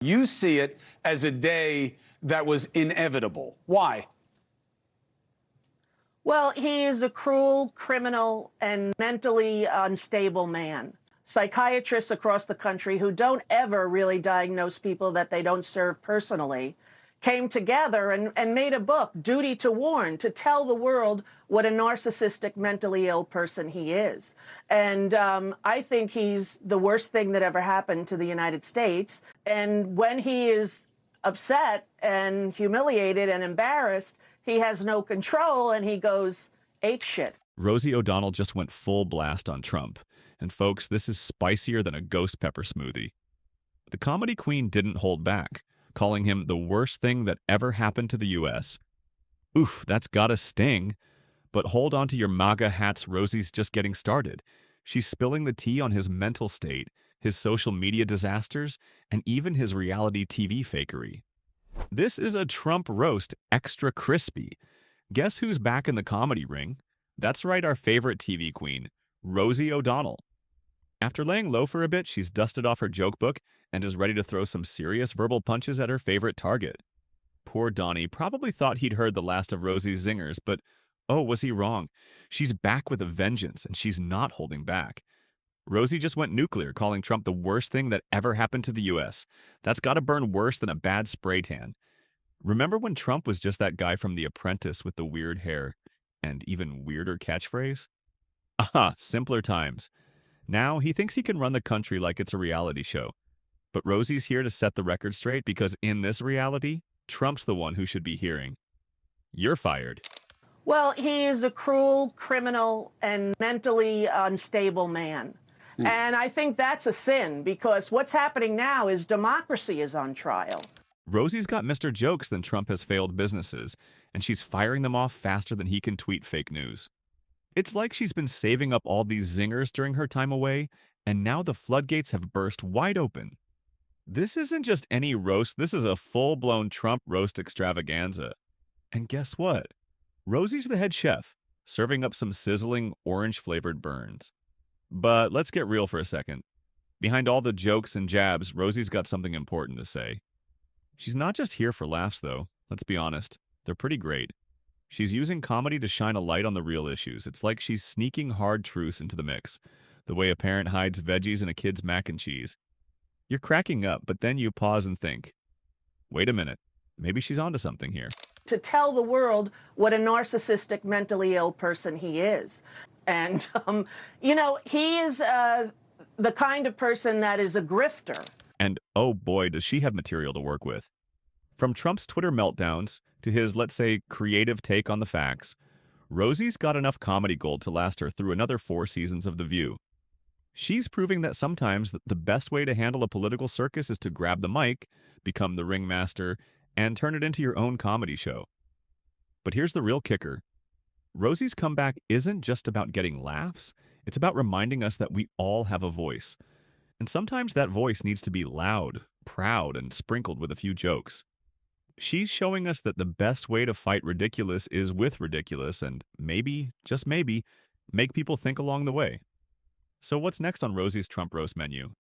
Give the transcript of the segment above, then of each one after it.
You see it as a day that was inevitable. Why? Well, he is a cruel, criminal, and mentally unstable man. Psychiatrists across the country who don't ever really diagnose people that they don't serve personally came together and made a book, Duty to Warn, to tell the world what a narcissistic, mentally ill person he is. And I think he's the worst thing that ever happened to the United States. And when he is upset and humiliated and embarrassed, he has no control and he goes apeshit. Rosie O'Donnell just went full blast on Trump. And folks, this is spicier than a ghost pepper smoothie. The comedy queen didn't hold back, calling him the worst thing that ever happened to the U.S. Oof, that's gotta sting. But hold on to your MAGA hats, Rosie's just getting started. She's spilling the tea on his mental state, his social media disasters, and even his reality TV fakery. This is a Trump roast extra crispy. Guess who's back in the comedy ring? That's right, our favorite TV queen, Rosie O'Donnell. After laying low for a bit, she's dusted off her joke book and is ready to throw some serious verbal punches at her favorite target. Poor Donnie probably thought he'd heard the last of Rosie's zingers, but oh, was he wrong? She's back with a vengeance, and she's not holding back. Rosie just went nuclear, calling Trump the worst thing that ever happened to the U.S. That's gotta burn worse than a bad spray tan. Remember when Trump was just that guy from The Apprentice with the weird hair and even weirder catchphrase? Aha, simpler times. Now he thinks he can run the country like it's a reality show. But Rosie's here to set the record straight because in this reality, Trump's the one who should be hearing. You're fired. Well, he is a cruel, criminal, and mentally unstable man. And I think that's a sin because what's happening now is democracy is on trial. Rosie's got Mr. Jokes than Trump has failed businesses, and she's firing them off faster than he can tweet fake news. It's like she's been saving up all these zingers during her time away, and now the floodgates have burst wide open. This isn't just any roast, this is a full-blown Trump roast extravaganza. And guess what? Rosie's the head chef, serving up some sizzling orange-flavored burns. But let's get real for a second. Behind all the jokes and jabs, Rosie's got something important to say. She's not just here for laughs, though. Let's be honest. They're pretty great. She's using comedy to shine a light on the real issues. It's like she's sneaking hard truths into the mix, the way a parent hides veggies in a kid's mac and cheese. You're cracking up, but then you pause and think, wait a minute, maybe she's onto something here. To tell the world what a narcissistic, mentally ill person he is. And, he is the kind of person that is a grifter. And oh boy, does she have material to work with. From Trump's Twitter meltdowns to his, let's say, creative take on the facts, Rosie's got enough comedy gold to last her through another 4 seasons of The View. She's proving that sometimes the best way to handle a political circus is to grab the mic, become the ringmaster, and turn it into your own comedy show. But here's the real kicker. Rosie's comeback isn't just about getting laughs, it's about reminding us that we all have a voice. And sometimes that voice needs to be loud, proud, and sprinkled with a few jokes. She's showing us that the best way to fight ridiculous is with ridiculous and maybe, just maybe, make people think along the way. So what's next on Rosie's Trump roast menu?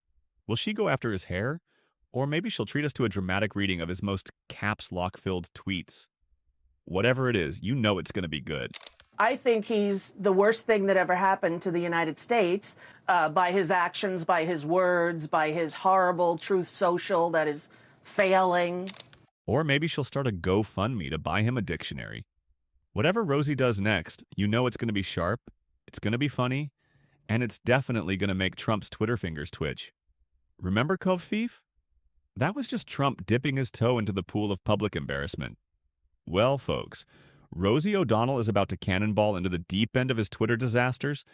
Will she go after his hair? Or maybe she'll treat us to a dramatic reading of his most caps lock-filled tweets. Whatever it is, you know it's going to be good. I think he's the worst thing that ever happened to the United States by his actions, by his words, by his horrible Truth Social that is failing. Or maybe she'll start a GoFundMe to buy him a dictionary. Whatever Rosie does next, you know it's going to be sharp, it's going to be funny, and it's definitely going to make Trump's Twitter fingers twitch. Remember Covfefe? That was just Trump dipping his toe into the pool of public embarrassment. Well, folks, Rosie O'Donnell is about to cannonball into the deep end of his Twitter disasters.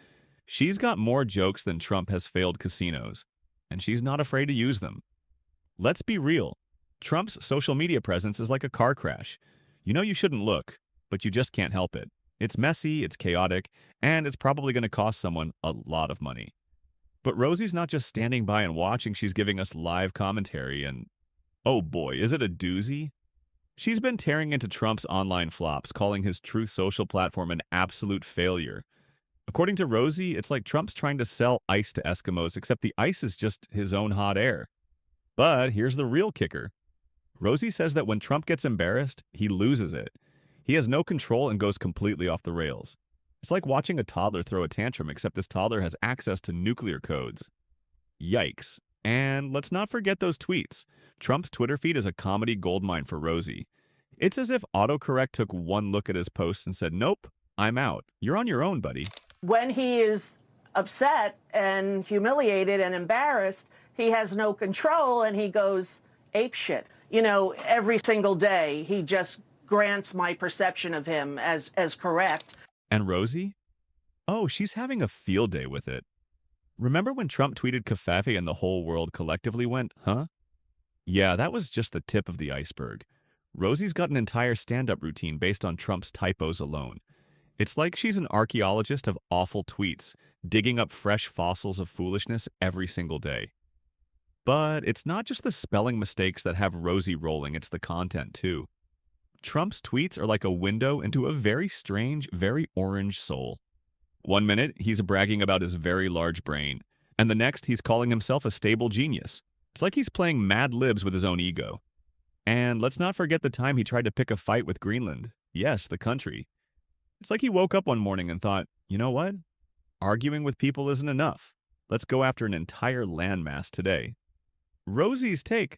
She's got more jokes than Trump has failed casinos, and she's not afraid to use them. Let's be real. Trump's social media presence is like a car crash. You know you shouldn't look, but you just can't help it. It's messy, it's chaotic, and it's probably going to cost someone a lot of money. But Rosie's not just standing by and watching, she's giving us live commentary, and oh boy, is it a doozy? She's been tearing into Trump's online flops, calling his Truth Social platform an absolute failure. According to Rosie, it's like Trump's trying to sell ice to Eskimos, except the ice is just his own hot air. But here's the real kicker. Rosie says that when Trump gets embarrassed, he loses it. He has no control and goes completely off the rails. It's like watching a toddler throw a tantrum, except this toddler has access to nuclear codes. Yikes. And let's not forget those tweets. Trump's Twitter feed is a comedy goldmine for Rosie. It's as if autocorrect took one look at his posts and said, "Nope, I'm out. You're on your own, buddy." When he is upset and humiliated and embarrassed, he has no control and he goes apeshit. You know, every single day he just grants my perception of him as correct. And Rosie? Oh, she's having a field day with it. Remember when Trump tweeted Covfefe and the whole world collectively went, huh? Yeah, that was just the tip of the iceberg. Rosie's got an entire stand-up routine based on Trump's typos alone. It's like she's an archaeologist of awful tweets, digging up fresh fossils of foolishness every single day. But it's not just the spelling mistakes that have Rosie rolling, it's the content too. Trump's tweets are like a window into a very strange, very orange soul. One minute, he's bragging about his very large brain, and the next, he's calling himself a stable genius. It's like he's playing Mad Libs with his own ego. And let's not forget the time he tried to pick a fight with Greenland. Yes, the country. It's like he woke up one morning and thought, you know what? Arguing with people isn't enough. Let's go after an entire landmass today. Rosie's take.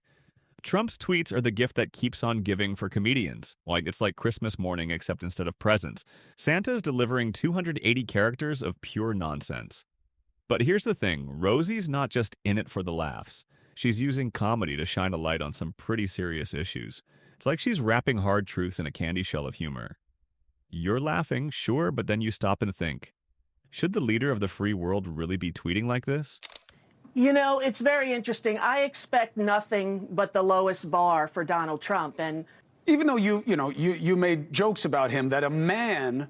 Trump's tweets are the gift that keeps on giving for comedians. Like it's like Christmas morning, except instead of presents, Santa's delivering 280 characters of pure nonsense. But here's the thing, Rosie's not just in it for the laughs. She's using comedy to shine a light on some pretty serious issues. It's like she's wrapping hard truths in a candy shell of humor. You're laughing, sure, but then you stop and think, should the leader of the free world really be tweeting like this? You know, it's very interesting. I expect nothing but the lowest bar for Donald Trump. And Even though you made jokes about him, that a man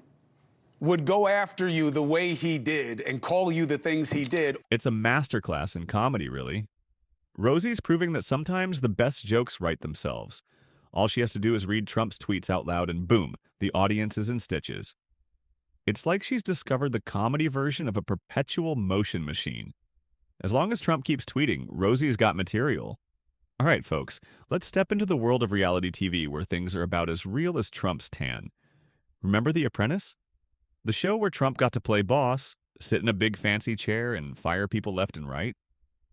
would go after you the way he did and call you the things he did. It's a masterclass in comedy, really. Rosie's proving that sometimes the best jokes write themselves. All she has to do is read Trump's tweets out loud and boom, the audience is in stitches. It's like she's discovered the comedy version of a perpetual motion machine. As long as Trump keeps tweeting, Rosie's got material. All right, folks, let's step into the world of reality TV where things are about as real as Trump's tan. Remember The Apprentice? The show where Trump got to play boss, sit in a big fancy chair, and fire people left and right?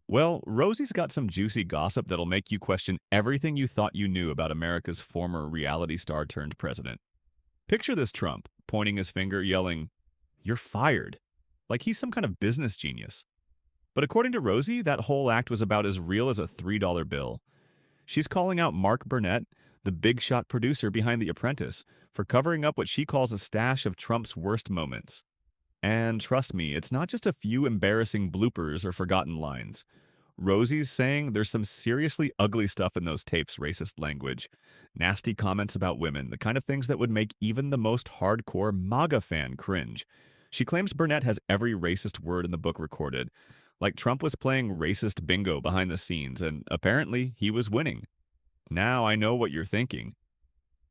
Well, Rosie's got some juicy gossip that'll make you question everything you thought you knew about America's former reality star turned president. Picture this Trump, pointing his finger, yelling, "You're fired," like he's some kind of business genius. But according to Rosie, that whole act was about as real as a $3 bill. She's calling out Mark Burnett, the big shot producer behind The Apprentice, for covering up what she calls a stash of Trump's worst moments. And trust me, it's not just a few embarrassing bloopers or forgotten lines. Rosie's saying there's some seriously ugly stuff in those tapes, racist language, nasty comments about women, the kind of things that would make even the most hardcore MAGA fan cringe. She claims Burnett has every racist word in the book recorded, like Trump was playing racist bingo behind the scenes, and apparently he was winning. Now I know what you're thinking.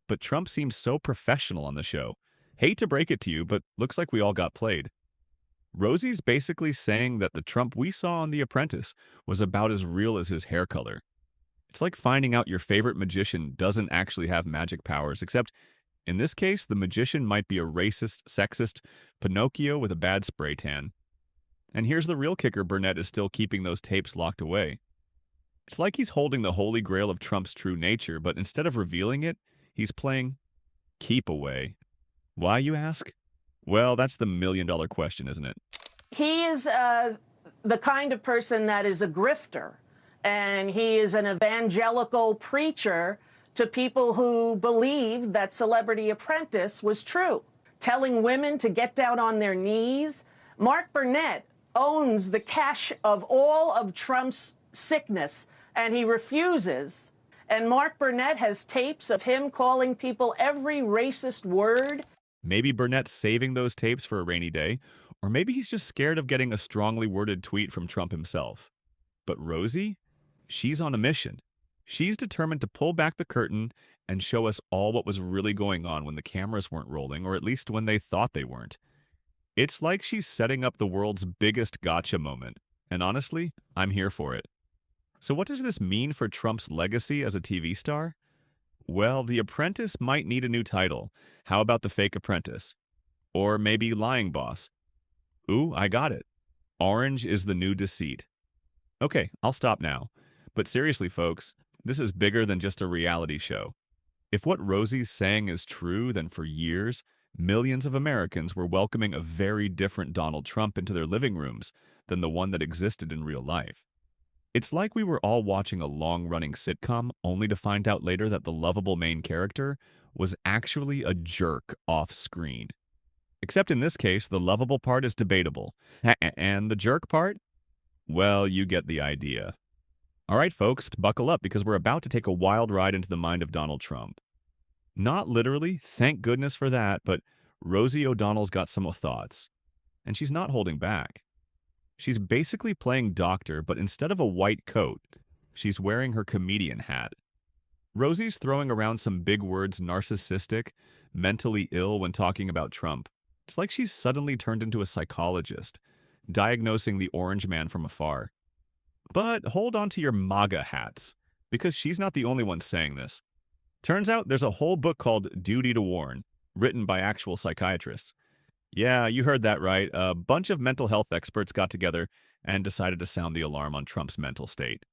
But Trump seems so professional on the show. Hate to break it to you, but looks like we all got played. Rosie's basically saying that the Trump we saw on The Apprentice was about as real as his hair color. It's like finding out your favorite magician doesn't actually have magic powers, except in this case, the magician might be a racist, sexist Pinocchio with a bad spray tan. And here's the real kicker, Burnett is still keeping those tapes locked away. It's like he's holding the holy grail of Trump's true nature, but instead of revealing it, he's playing keep away. Why, you ask? Well, that's the million-dollar question, isn't it? he is the kind of person that is a grifter, and he is an evangelical preacher to people who believe that Celebrity Apprentice was true, telling women to get down on their knees. Mark Burnett owns the cache of all of Trump's sickness, and he refuses. And Mark Burnett has tapes of him calling people every racist word. Maybe Burnett's saving those tapes for a rainy day, or maybe he's just scared of getting a strongly worded tweet from Trump himself. But Rosie? She's on a mission. She's determined to pull back the curtain and show us all what was really going on when the cameras weren't rolling, or at least when they thought they weren't. It's like she's setting up the world's biggest gotcha moment. And honestly, I'm here for it. So what does this mean for Trump's legacy as a TV star? Well, The Apprentice might need a new title. How about The Fake Apprentice? Or maybe Lying Boss? Ooh, I got it. Orange is the new deceit. Okay, I'll stop now. But seriously, folks, this is bigger than just a reality show. If what Rosie's saying is true, then for years, millions of Americans were welcoming a very different Donald Trump into their living rooms than the one that existed in real life. It's like we were all watching a long-running sitcom only to find out later that the lovable main character was actually a jerk off-screen. Except in this case, the lovable part is debatable. And the jerk part? Well, you get the idea. All right, folks, buckle up because we're about to take a wild ride into the mind of Donald Trump. Not literally, thank goodness for that, but Rosie O'Donnell's got some thoughts. And she's not holding back. She's basically playing doctor, but instead of a white coat, she's wearing her comedian hat. Rosie's throwing around some big words narcissistic, mentally ill when talking about Trump. It's like she's suddenly turned into a psychologist, diagnosing the orange man from afar. But hold on to your MAGA hats, because she's not the only one saying this. Turns out there's a whole book called Duty to Warn, written by actual psychiatrists. Yeah, you heard that right. A bunch of mental health experts got together and decided to sound the alarm on Trump's mental state.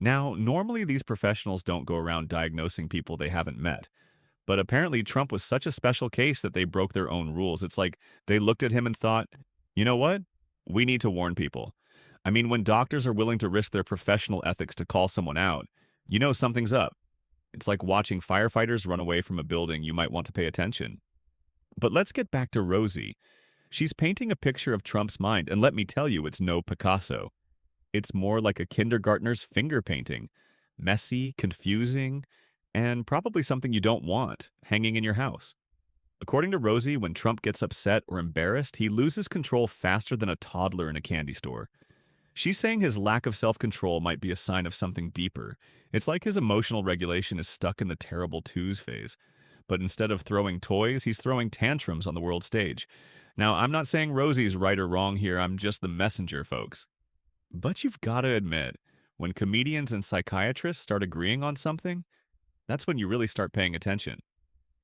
Now, normally these professionals don't go around diagnosing people they haven't met. But apparently Trump was such a special case that they broke their own rules. It's like they looked at him and thought, you know what? We need to warn people. I mean, when doctors are willing to risk their professional ethics to call someone out, you know something's up. It's like watching firefighters run away from a building. You might want to pay attention. But let's get back to Rosie. She's painting a picture of Trump's mind, and let me tell you, it's no Picasso. It's more like a kindergartner's finger painting. Messy, confusing, and probably something you don't want hanging in your house. According to Rosie, when Trump gets upset or embarrassed, he loses control faster than a toddler in a candy store. She's saying his lack of self-control might be a sign of something deeper. It's like his emotional regulation is stuck in the terrible twos phase. But instead of throwing toys, he's throwing tantrums on the world stage. Now, I'm not saying Rosie's right or wrong here, I'm just the messenger, folks. But you've got to admit, when comedians and psychiatrists start agreeing on something, that's when you really start paying attention.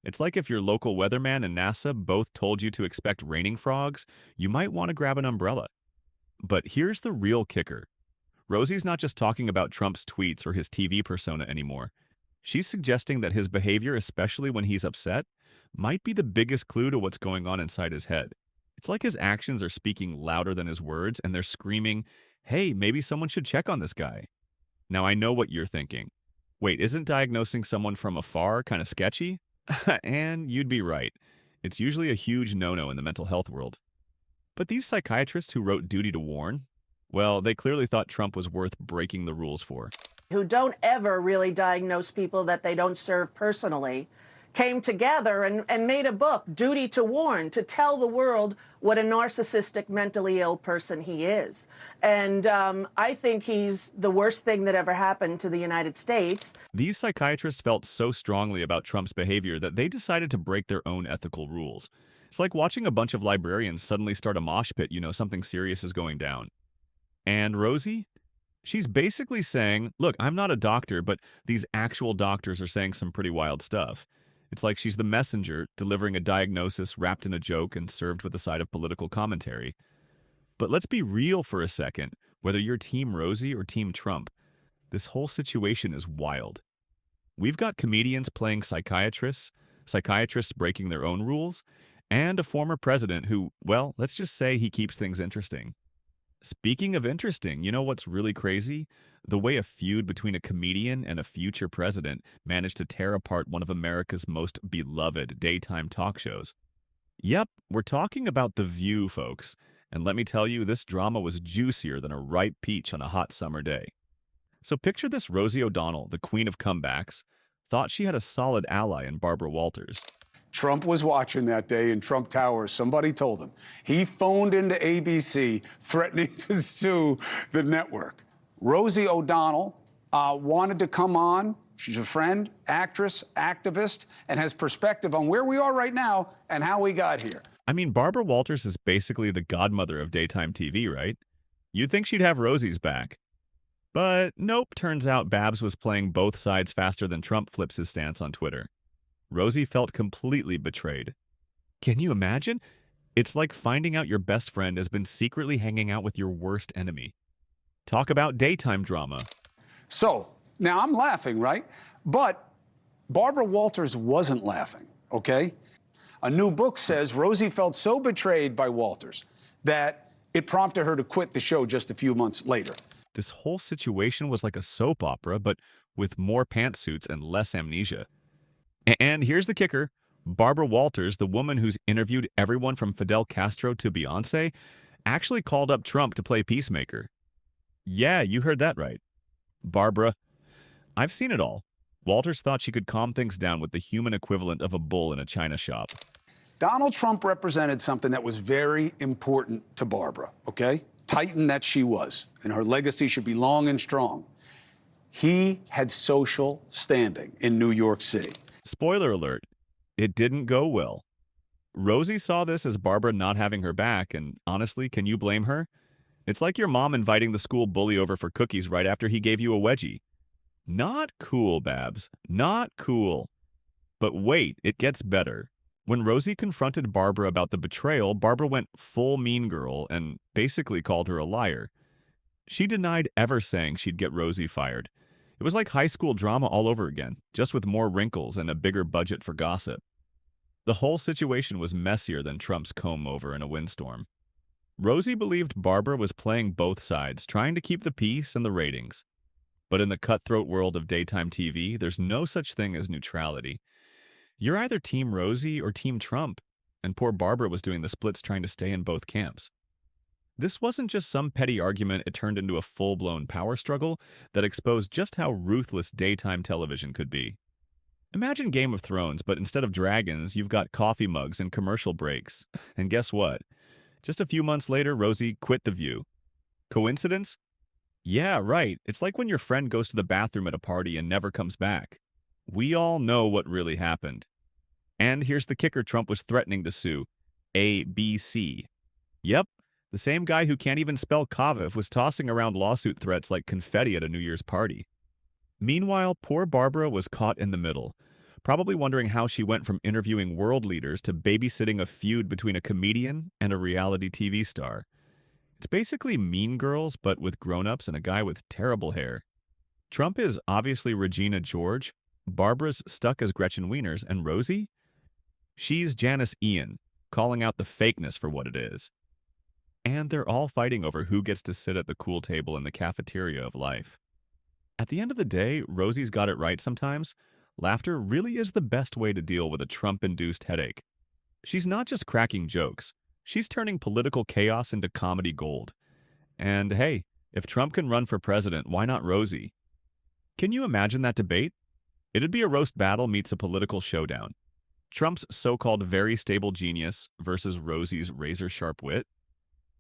It's like if your local weatherman and NASA both told you to expect raining frogs, you might want to grab an umbrella. But here's the real kicker. Rosie's not just talking about Trump's tweets or his TV persona anymore. She's suggesting that his behavior, especially when he's upset, might be the biggest clue to what's going on inside his head. It's like his actions are speaking louder than his words, and they're screaming, hey, maybe someone should check on this guy. Now, I know what you're thinking. Wait, isn't diagnosing someone from afar kind of sketchy? And you'd be right. It's usually a huge no-no in the mental health world. But these psychiatrists who wrote Duty to Warn, well, they clearly thought Trump was worth breaking the rules for. Who don't ever really diagnose people that they don't serve personally, came together and made a book, Duty to Warn, to tell the world what a narcissistic, mentally ill person he is. And I think he's the worst thing that ever happened to the United States. These psychiatrists felt so strongly about Trump's behavior that they decided to break their own ethical rules. It's like watching a bunch of librarians suddenly start a mosh pit, you know, something serious is going down. And Rosie? She's basically saying, look, I'm not a doctor, but these actual doctors are saying some pretty wild stuff. It's like she's the messenger, delivering a diagnosis wrapped in a joke and served with a side of political commentary. But let's be real for a second. Whether you're Team Rosie or Team Trump, this whole situation is wild. We've got comedians playing psychiatrists breaking their own rules, and a former president who, well, let's just say he keeps things interesting. Speaking of interesting, you know what's really crazy? The way a feud between a comedian and a future president managed to tear apart one of America's most beloved daytime talk shows. Yep, we're talking about The View, folks. And let me tell you, this drama was juicier than a ripe peach on a hot summer day. So picture this Rosie O'Donnell, the queen of comebacks, thought she had a solid ally in Barbara Walters. Trump was watching that day in Trump Tower. Somebody told him. He phoned into ABC threatening to sue the network. Rosie O'Donnell wanted to come on. She's a friend, actress, activist, and has perspective on where we are right now and how we got here. I mean, Barbara Walters is basically the godmother of daytime TV, right? You'd think she'd have Rosie's back. But nope, turns out Babs was playing both sides faster than Trump flips his stance on Twitter. Rosie felt completely betrayed. Can you imagine? It's like finding out your best friend has been secretly hanging out with your worst enemy. Talk about daytime drama. So, now I'm laughing, right? But Barbara Walters wasn't laughing, okay? A new book says Rosie felt so betrayed by Walters that it prompted her to quit the show just a few months later. This whole situation was like a soap opera, but with more pantsuits and less amnesia. And here's the kicker. Barbara Walters, the woman who's interviewed everyone from Fidel Castro to Beyoncé, actually called up Trump to play peacemaker. Yeah, you heard that right. Barbara, I've seen it all. Walters thought she could calm things down with the human equivalent of a bull in a china shop. Donald Trump represented something that was very important to Barbara, okay? Titan that she was, and her legacy should be long and strong. He had social standing in New York City. Spoiler alert, it didn't go well. Rosie saw this as Barbara not having her back, and honestly, can you blame her? It's like your mom inviting the school bully over for cookies right after he gave you a wedgie. Not cool, Babs. Not cool. But wait, it gets better. When Rosie confronted Barbara about the betrayal, Barbara went full mean girl and basically called her a liar. She denied ever saying she'd get Rosie fired. It was like high school drama all over again, just with more wrinkles and a bigger budget for gossip. The whole situation was messier than Trump's comb-over in a windstorm. Rosie believed Barbara was playing both sides, trying to keep the peace and the ratings. But in the cutthroat world of daytime TV, there's no such thing as neutrality. You're either Team Rosie or Team Trump, and poor Barbara was doing the splits trying to stay in both camps. This wasn't just some petty argument, it turned into a full-blown power struggle that exposed just how ruthless daytime television could be. Imagine Game of Thrones, but instead of dragons, you've got coffee mugs and commercial breaks. And guess what? Just a few months later, Rosie quit The View. Coincidence? Yeah, right. It's like when your friend goes to the bathroom at a party and never comes back. We all know what really happened. And here's the kicker: Trump was threatening to sue ABC. Yep, the same guy who can't even spell Kavif was tossing around lawsuit threats like confetti at a New Year's party. Meanwhile, poor Barbara was caught in the middle, probably wondering how she went from interviewing world leaders to babysitting a feud between a comedian and a reality TV star. It's basically Mean Girls, but with grown-ups and a guy with terrible hair. Trump is obviously Regina George, Barbara's stuck as Gretchen Wieners, and Rosie? She's Janice Ian, calling out the fakeness for what it is. And they're all fighting over who gets to sit at the cool table in the cafeteria of life. At the end of the day, Rosie's got it right sometimes. Laughter really is the best way to deal with a Trump-induced headache. She's not just cracking jokes. She's turning political chaos into comedy gold. And hey, if Trump can run for president, why not Rosie? Can you imagine that debate? It'd be a roast battle meets a political showdown. Trump's so-called very stable genius versus Rosie's razor-sharp wit.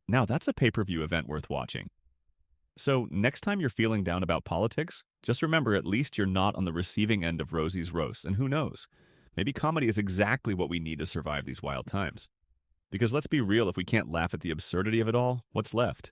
Now that's a pay-per-view event worth watching. So next time you're feeling down about politics, just remember at least you're not on the receiving end of Rosie's roast, and who knows? Maybe comedy is exactly what we need to survive these wild times. Because let's be real, if we can't laugh at the absurdity of it all, what's left?